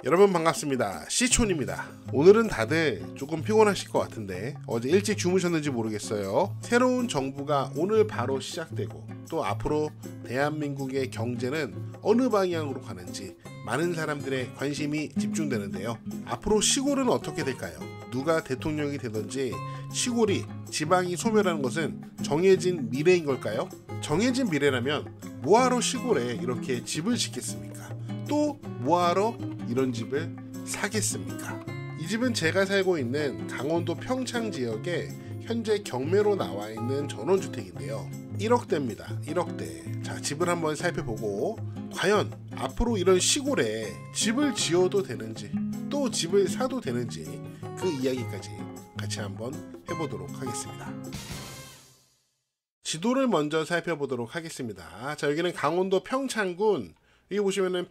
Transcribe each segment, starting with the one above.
여러분 반갑습니다. 시촌입니다. 오늘은 다들 조금 피곤하실 것 같은데 어제 일찍 주무셨는지 모르겠어요. 새로운 정부가 오늘 바로 시작되고 또 앞으로 대한민국의 경제는 어느 방향으로 가는지 많은 사람들의 관심이 집중되는데요. 앞으로 시골은 어떻게 될까요? 누가 대통령이 되든지 시골이 지방이 소멸하는 것은 정해진 미래인 걸까요? 정해진 미래라면 뭐하러 시골에 이렇게 집을 짓겠습니까? 또 뭐하러 이런 집을 사겠습니까? 이 집은 제가 살고 있는 강원도 평창 지역에 현재 경매로 나와 있는 전원주택인데요. 1억대입니다. 1억대. 자, 집을 한번 살펴보고 과연 앞으로 이런 시골에 집을 지어도 되는지 또 집을 사도 되는지 그 이야기까지 같이 한번 해보도록 하겠습니다. 지도를 먼저 살펴보도록 하겠습니다. 자, 여기는 강원도 평창군, 여기 보시면은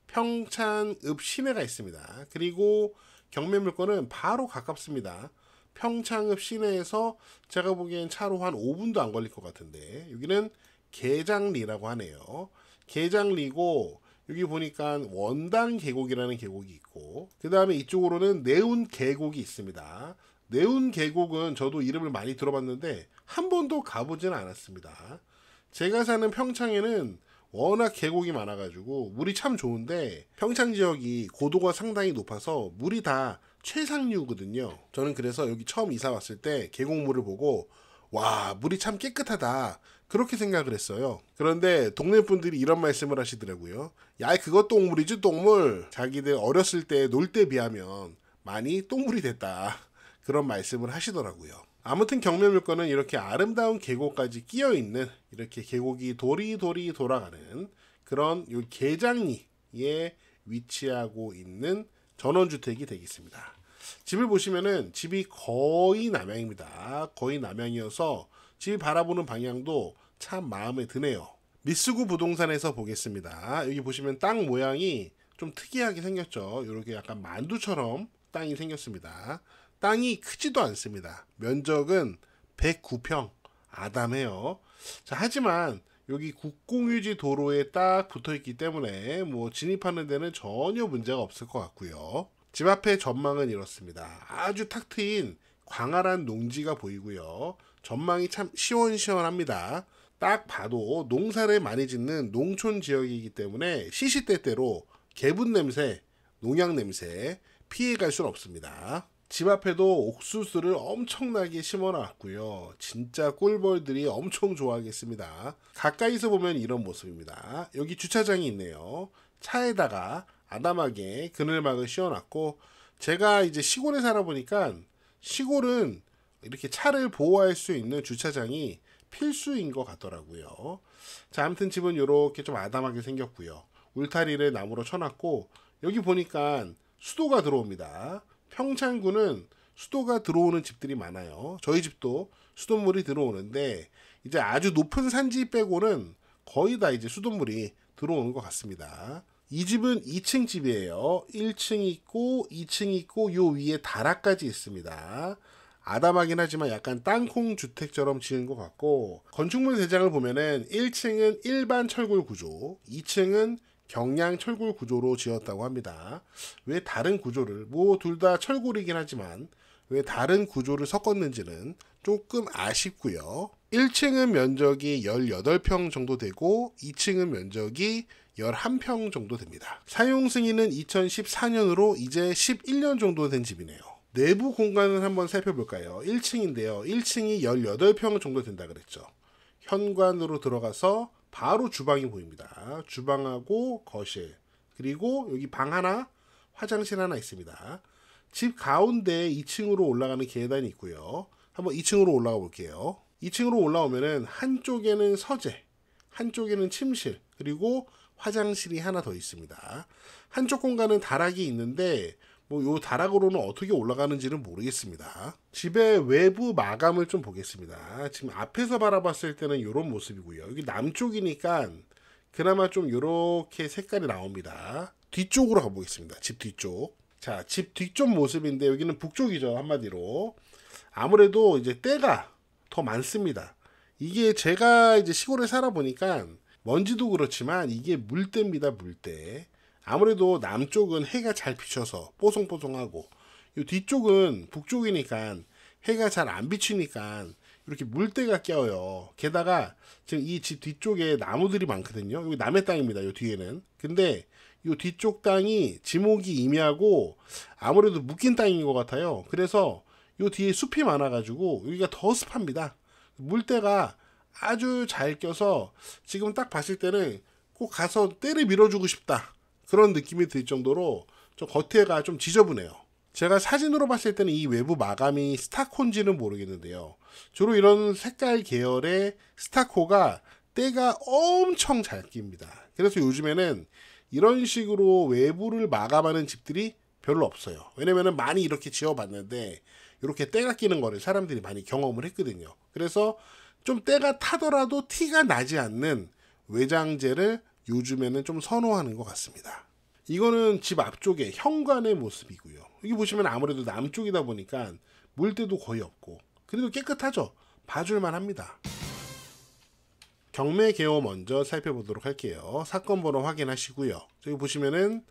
평창읍 시내가 있습니다. 그리고 경매 물건은 바로 가깝습니다. 평창읍 시내에서 제가 보기엔 차로 한 5분도 안 걸릴 것 같은데, 여기는 계장리라고 하네요. 계장리고 여기 보니까 원당 계곡이라는 계곡이 있고, 그 다음에 이쪽으로는 내운 계곡이 있습니다. 내운 계곡은 저도 이름을 많이 들어봤는데 한 번도 가보지는 않았습니다. 제가 사는 평창에는 워낙 계곡이 많아가지고 물이 참 좋은데 평창 지역이 고도가 상당히 높아서 물이 다 최상류거든요. 저는 그래서 여기 처음 이사 왔을 때 계곡물을 보고 와, 물이 참 깨끗하다 그렇게 생각을 했어요. 그런데 동네 분들이 이런 말씀을 하시더라고요. 야, 그거 똥물이지 똥물. 자기들 어렸을 때 놀 때 비하면 많이 똥물이 됐다 그런 말씀을 하시더라고요. 아무튼 경매 물건은 이렇게 아름다운 계곡까지 끼어 있는, 이렇게 계곡이 도리도리 돌아가는 그런 요 계장리에 위치하고 있는 전원주택이 되겠습니다. 집을 보시면은 집이 거의 남향입니다. 거의 남향이어서 집이 바라보는 방향도 참 마음에 드네요. 미쓰구 부동산에서 보겠습니다. 여기 보시면 땅 모양이 좀 특이하게 생겼죠. 이렇게 약간 만두처럼 땅이 생겼습니다. 땅이 크지도 않습니다. 면적은 109평, 아담해요. 자, 하지만 여기 국공유지 도로에 딱 붙어있기 때문에 뭐 진입하는 데는 전혀 문제가 없을 것 같고요. 집 앞의 전망은 이렇습니다. 아주 탁 트인 광활한 농지가 보이고요. 전망이 참 시원시원합니다. 딱 봐도 농사를 많이 짓는 농촌 지역이기 때문에 시시때때로 개분 냄새, 농약 냄새 피해갈 수는 없습니다. 집 앞에도 옥수수를 엄청나게 심어놨고요. 진짜 꿀벌들이 엄청 좋아하겠습니다. 가까이서 보면 이런 모습입니다. 여기 주차장이 있네요. 차에다가 아담하게 그늘막을 씌워놨고, 제가 이제 시골에 살아보니까 시골은 이렇게 차를 보호할 수 있는 주차장이 필수인 것 같더라고요. 자, 아무튼 집은 이렇게 좀 아담하게 생겼고요. 울타리를 나무로 쳐놨고, 여기 보니까 수도가 들어옵니다. 평창군은 수도가 들어오는 집들이 많아요. 저희 집도 수돗물이 들어오는데 이제 아주 높은 산지 빼고는 거의 다 이제 수돗물이 들어오는 것 같습니다. 이 집은 2층 집이에요. 1층 있고 2층 있고 요 위에 다락까지 있습니다. 아담하긴 하지만 약간 땅콩 주택처럼 지은 것 같고, 건축물 대장을 보면은 1층은 일반 철골 구조, 2층은 경량 철골 구조로 지었다고 합니다. 왜 다른 구조를, 뭐 둘 다 철골이긴 하지만 왜 다른 구조를 섞었는지는 조금 아쉽고요. 1층은 면적이 18평 정도 되고 2층은 면적이 11평 정도 됩니다. 사용 승인은 2014년으로 이제 11년 정도 된 집이네요. 내부 공간을 한번 살펴볼까요? 1층인데요. 1층이 18평 정도 된다 그랬죠. 현관으로 들어가서 바로 주방이 보입니다. 주방하고 거실, 그리고 여기 방 하나, 화장실 하나 있습니다. 집 가운데 2층으로 올라가는 계단이 있고요. 한번 2층으로 올라가 볼게요. 2층으로 올라오면은 한쪽에는 서재, 한쪽에는 침실, 그리고 화장실이 하나 더 있습니다. 한쪽 공간은 다락이 있는데 뭐 요 다락으로는 어떻게 올라가는지는 모르겠습니다. 집의 외부 마감을 좀 보겠습니다. 지금 앞에서 바라봤을 때는 이런 모습이고요. 여기 남쪽이니까 그나마 좀 이렇게 색깔이 나옵니다. 뒤쪽으로 가보겠습니다. 집 뒤쪽. 자, 집 뒤쪽 모습인데 여기는 북쪽이죠. 한마디로. 아무래도 이제 때가 더 많습니다. 이게 제가 이제 시골에 살아보니까 먼지도 그렇지만 이게 물때입니다. 물때. 아무래도 남쪽은 해가 잘 비쳐서 뽀송뽀송하고 이 뒤쪽은 북쪽이니까 해가 잘 안 비치니까 이렇게 물때가 껴요. 게다가 지금 이 집 뒤쪽에 나무들이 많거든요. 여기 남의 땅입니다. 이 뒤에는. 근데 이 뒤쪽 땅이 지목이 임야고 아무래도 묶인 땅인 것 같아요. 그래서 이 뒤에 숲이 많아가지고 여기가 더 습합니다. 물때가 아주 잘 껴서 지금 딱 봤을 때는 꼭 가서 때를 밀어주고 싶다. 그런 느낌이 들 정도로 좀 겉에가 좀 지저분해요. 제가 사진으로 봤을 때는 이 외부 마감이 스타코인지는 모르겠는데요. 주로 이런 색깔 계열의 스타코가 때가 엄청 잘 낍니다. 그래서 요즘에는 이런 식으로 외부를 마감하는 집들이 별로 없어요. 왜냐면 많이 이렇게 지어봤는데 이렇게 때가 끼는 거를 사람들이 많이 경험을 했거든요. 그래서 좀 때가 타더라도 티가 나지 않는 외장재를 요즘에는 좀 선호하는 것 같습니다. 이거는 집 앞쪽에 현관의 모습이고요. 여기 보시면 아무래도 남쪽이다 보니까 물때도 거의 없고 그래도 깨끗하죠. 봐줄만 합니다. 경매 개요 먼저 살펴보도록 할게요. 사건 번호 확인하시고요. 저기 보시면은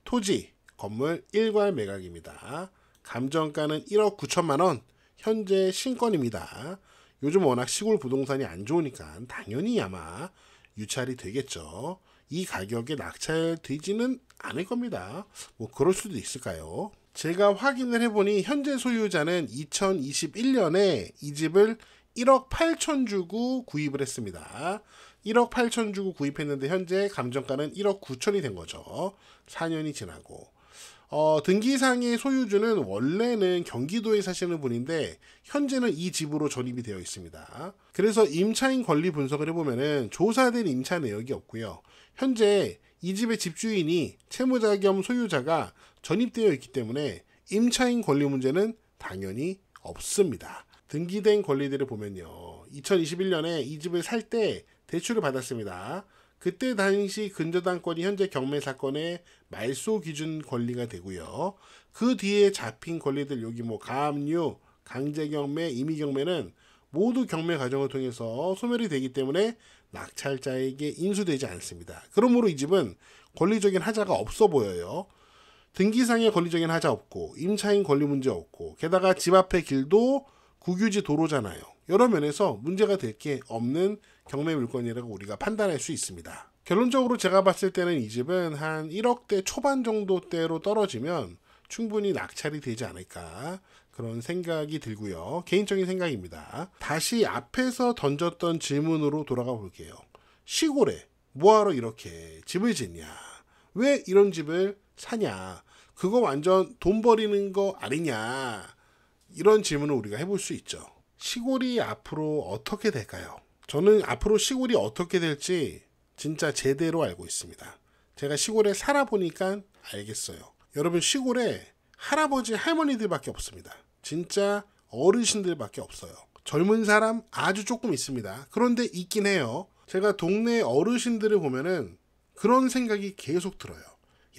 토지 건물 1괄 매각입니다. 감정가는 1억 9천만 원. 현재 신건입니다. 요즘 워낙 시골 부동산이 안 좋으니까 당연히 아마 유찰이 되겠죠. 이 가격에 낙찰되지는 않을 겁니다. 뭐 그럴 수도 있을까요? 제가 확인을 해보니 현재 소유자는 2021년에 이 집을 1억 8천 주고 구입을 했습니다. 1억 8천 주고 구입했는데 현재 감정가는 1억 9천이 된 거죠. 4년이 지나고. 등기상의 소유주는 원래는 경기도에 사시는 분인데 현재는 이 집으로 전입이 되어 있습니다. 그래서 임차인 권리 분석을 해보면은 조사된 임차 내역이 없고요. 현재 이 집의 집주인이 채무자 겸 소유자가 전입되어 있기 때문에 임차인 권리 문제는 당연히 없습니다. 등기된 권리들을 보면요. 2021년에 이 집을 살 때 대출을 받았습니다. 그때 당시 근저당권이 현재 경매 사건의 말소 기준 권리가 되고요. 그 뒤에 잡힌 권리들 여기 뭐 가압류, 강제경매, 임의경매는 모두 경매 과정을 통해서 소멸이 되기 때문에 낙찰자에게 인수되지 않습니다. 그러므로 이 집은 권리적인 하자가 없어 보여요. 등기상의 권리적인 하자 없고 임차인 권리 문제 없고 게다가 집 앞의 길도 국유지 도로잖아요. 여러 면에서 문제가 될 게 없는 경매 물건이라고 우리가 판단할 수 있습니다. 결론적으로 제가 봤을 때는 이 집은 한 1억대 초반 정도대로 떨어지면 충분히 낙찰이 되지 않을까 그런 생각이 들고요. 개인적인 생각입니다. 다시 앞에서 던졌던 질문으로 돌아가 볼게요. 시골에 뭐하러 이렇게 집을 짓냐? 왜 이런 집을 사냐? 그거 완전 돈 버리는 거 아니냐? 이런 질문을 우리가 해볼 수 있죠. 시골이 앞으로 어떻게 될까요? 저는 앞으로 시골이 어떻게 될지 진짜 제대로 알고 있습니다. 제가 시골에 살아보니까 알겠어요. 여러분 시골에 할아버지 할머니들밖에 없습니다. 진짜 어르신들밖에 없어요. 젊은 사람 아주 조금 있습니다. 그런데 있긴 해요. 제가 동네 어르신들을 보면은 그런 생각이 계속 들어요.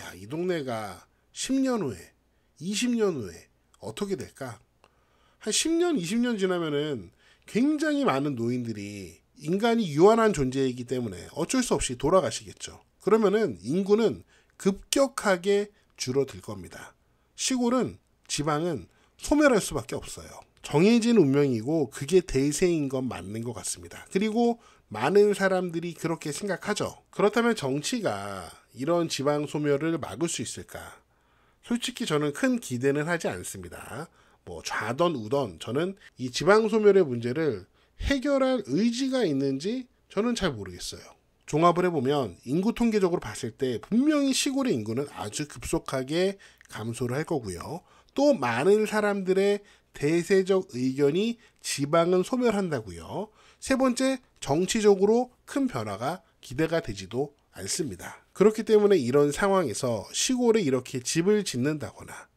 야, 이 동네가 10년 후에 20년 후에 어떻게 될까? 한 10년, 20년 지나면은 굉장히 많은 노인들이 인간이 유한한 존재이기 때문에 어쩔 수 없이 돌아가시겠죠. 그러면은 인구는 급격하게 줄어들 겁니다. 시골은, 지방은 소멸할 수밖에 없어요. 정해진 운명이고 그게 대세인 건 맞는 것 같습니다. 그리고 많은 사람들이 그렇게 생각하죠. 그렇다면 정치가 이런 지방 소멸을 막을 수 있을까? 솔직히 저는 큰 기대는 하지 않습니다. 뭐 좌던 우던 저는 이 지방 소멸의 문제를 해결할 의지가 있는지 저는 잘 모르겠어요. 종합을 해보면 인구 통계적으로 봤을 때 분명히 시골의 인구는 아주 급속하게 감소를 할 거고요. 또 많은 사람들의 대세적 의견이 지방은 소멸한다고요. 세 번째, 정치적으로 큰 변화가 기대가 되지도 않습니다. 그렇기 때문에 이런 상황에서 시골에 이렇게 집을 짓는다거나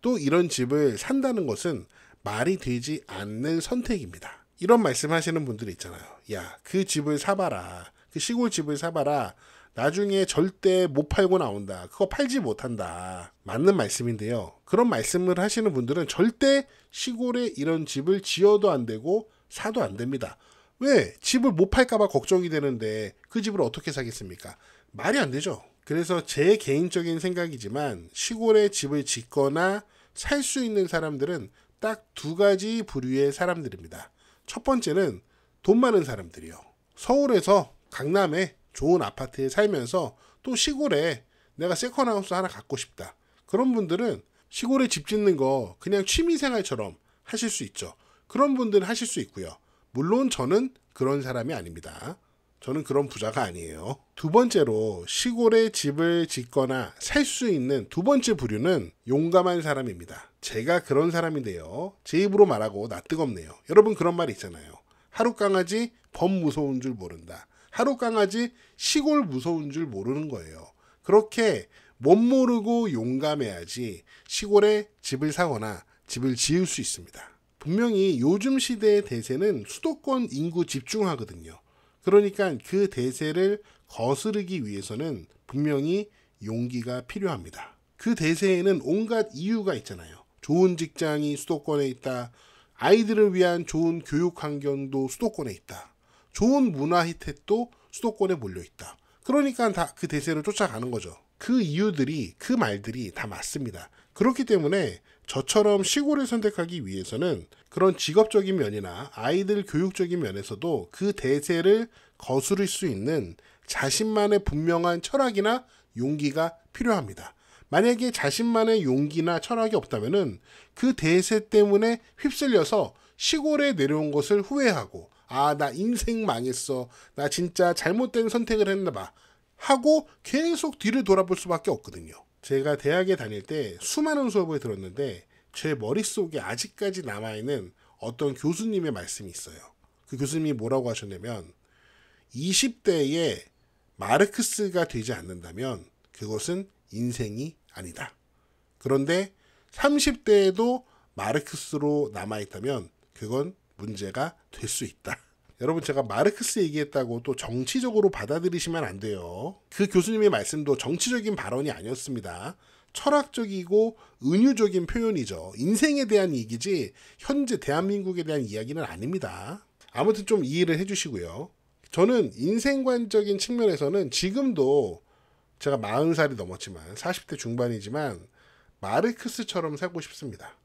또 이런 집을 산다는 것은 말이 되지 않는 선택입니다. 이런 말씀하시는 분들이 있잖아요. 야, 그 집을 사봐라. 그 시골 집을 사봐라. 나중에 절대 못 팔고 나온다. 그거 팔지 못한다. 맞는 말씀인데요. 그런 말씀을 하시는 분들은 절대 시골에 이런 집을 지어도 안 되고 사도 안 됩니다. 왜? 집을 못 팔까봐 걱정이 되는데 그 집을 어떻게 사겠습니까? 말이 안 되죠. 그래서 제 개인적인 생각이지만 시골에 집을 짓거나 살 수 있는 사람들은 딱 두 가지 부류의 사람들입니다. 첫 번째는 돈 많은 사람들이요. 서울에서 강남에 좋은 아파트에 살면서 또 시골에 내가 세컨하우스 하나 갖고 싶다. 그런 분들은 시골에 집 짓는 거 그냥 취미생활처럼 하실 수 있죠. 그런 분들은 하실 수 있고요. 물론 저는 그런 사람이 아닙니다. 저는 그런 부자가 아니에요. 두 번째로 시골에 집을 짓거나 살 수 있는 두 번째 부류는 용감한 사람입니다. 제가 그런 사람인데요. 제 입으로 말하고 나 뜨겁네요. 여러분 그런 말 있잖아요. 하루 강아지 범 무서운 줄 모른다. 하루 강아지 시골 무서운 줄 모르는 거예요. 그렇게 못 모르고 용감해야지 시골에 집을 사거나 집을 지을 수 있습니다. 분명히 요즘 시대의 대세는 수도권 인구 집중화거든요. 그러니까 그 대세를 거스르기 위해서는 분명히 용기가 필요합니다. 그 대세에는 온갖 이유가 있잖아요. 좋은 직장이 수도권에 있다. 아이들을 위한 좋은 교육 환경도 수도권에 있다. 좋은 문화 혜택도 수도권에 몰려있다. 그러니까 다 그 대세를 쫓아가는 거죠. 그 이유들이, 그 말들이 다 맞습니다. 그렇기 때문에 저처럼 시골을 선택하기 위해서는 그런 직업적인 면이나 아이들 교육적인 면에서도 그 대세를 거스를 수 있는 자신만의 분명한 철학이나 용기가 필요합니다. 만약에 자신만의 용기나 철학이 없다면은 그 대세 때문에 휩쓸려서 시골에 내려온 것을 후회하고 아, 나 인생 망했어. 나 진짜 잘못된 선택을 했나 봐. 하고 계속 뒤를 돌아볼 수밖에 없거든요. 제가 대학에 다닐 때 수많은 수업을 들었는데 제 머릿속에 아직까지 남아있는 어떤 교수님의 말씀이 있어요. 그 교수님이 뭐라고 하셨냐면 20대에 마르크스가 되지 않는다면 그것은 인생이 아니다. 그런데 30대에도 마르크스로 남아있다면 그건 문제가 될 수 있다. 여러분 제가 마르크스 얘기했다고 또 정치적으로 받아들이시면 안 돼요. 그 교수님의 말씀도 정치적인 발언이 아니었습니다. 철학적이고 은유적인 표현이죠. 인생에 대한 얘기지 현재 대한민국에 대한 이야기는 아닙니다. 아무튼 좀 이해를 해주시고요. 저는 인생관적인 측면에서는 지금도 제가 40살이 넘었지만 40대 중반이지만 마르크스처럼 살고 싶습니다.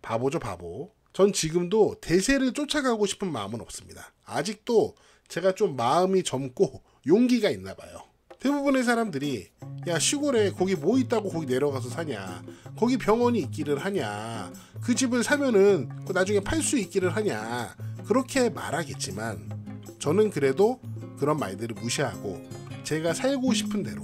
바보죠, 바보. 전 지금도 대세를 쫓아가고 싶은 마음은 없습니다. 아직도 제가 좀 마음이 젊고 용기가 있나 봐요. 대부분의 사람들이 야 시골에 거기 뭐 있다고 거기 내려가서 사냐, 거기 병원이 있기를 하냐, 그 집을 사면은 나중에 팔 수 있기를 하냐, 그렇게 말하겠지만 저는 그래도 그런 말들을 무시하고 제가 살고 싶은 대로,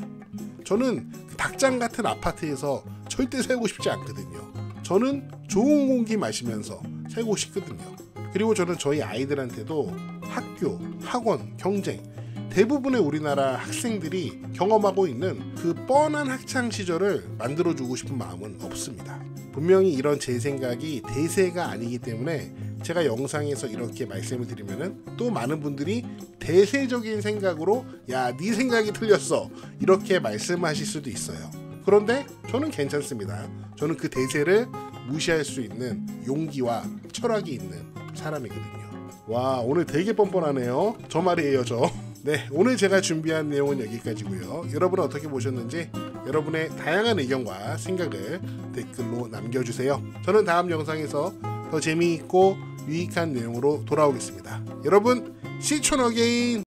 저는 닭장 같은 아파트에서 절대 살고 싶지 않거든요. 저는 좋은 공기 마시면서 살고 싶거든요. 그리고 저는 저희 아이들한테도 학교, 학원, 경쟁, 대부분의 우리나라 학생들이 경험하고 있는 그 뻔한 학창시절을 만들어주고 싶은 마음은 없습니다. 분명히 이런 제 생각이 대세가 아니기 때문에 제가 영상에서 이렇게 말씀을 드리면은 또 많은 분들이 대세적인 생각으로 야, 네 생각이 틀렸어 이렇게 말씀하실 수도 있어요. 그런데 저는 괜찮습니다. 저는 그 대세를 무시할 수 있는 용기와 철학이 있는 사람이거든요. 와, 오늘 되게 뻔뻔하네요. 저 말이에요, 저. 네, 오늘 제가 준비한 내용은 여기까지고요. 여러분은 어떻게 보셨는지 여러분의 다양한 의견과 생각을 댓글로 남겨주세요. 저는 다음 영상에서 더 재미있고 유익한 내용으로 돌아오겠습니다. 여러분, 시촌 어게인!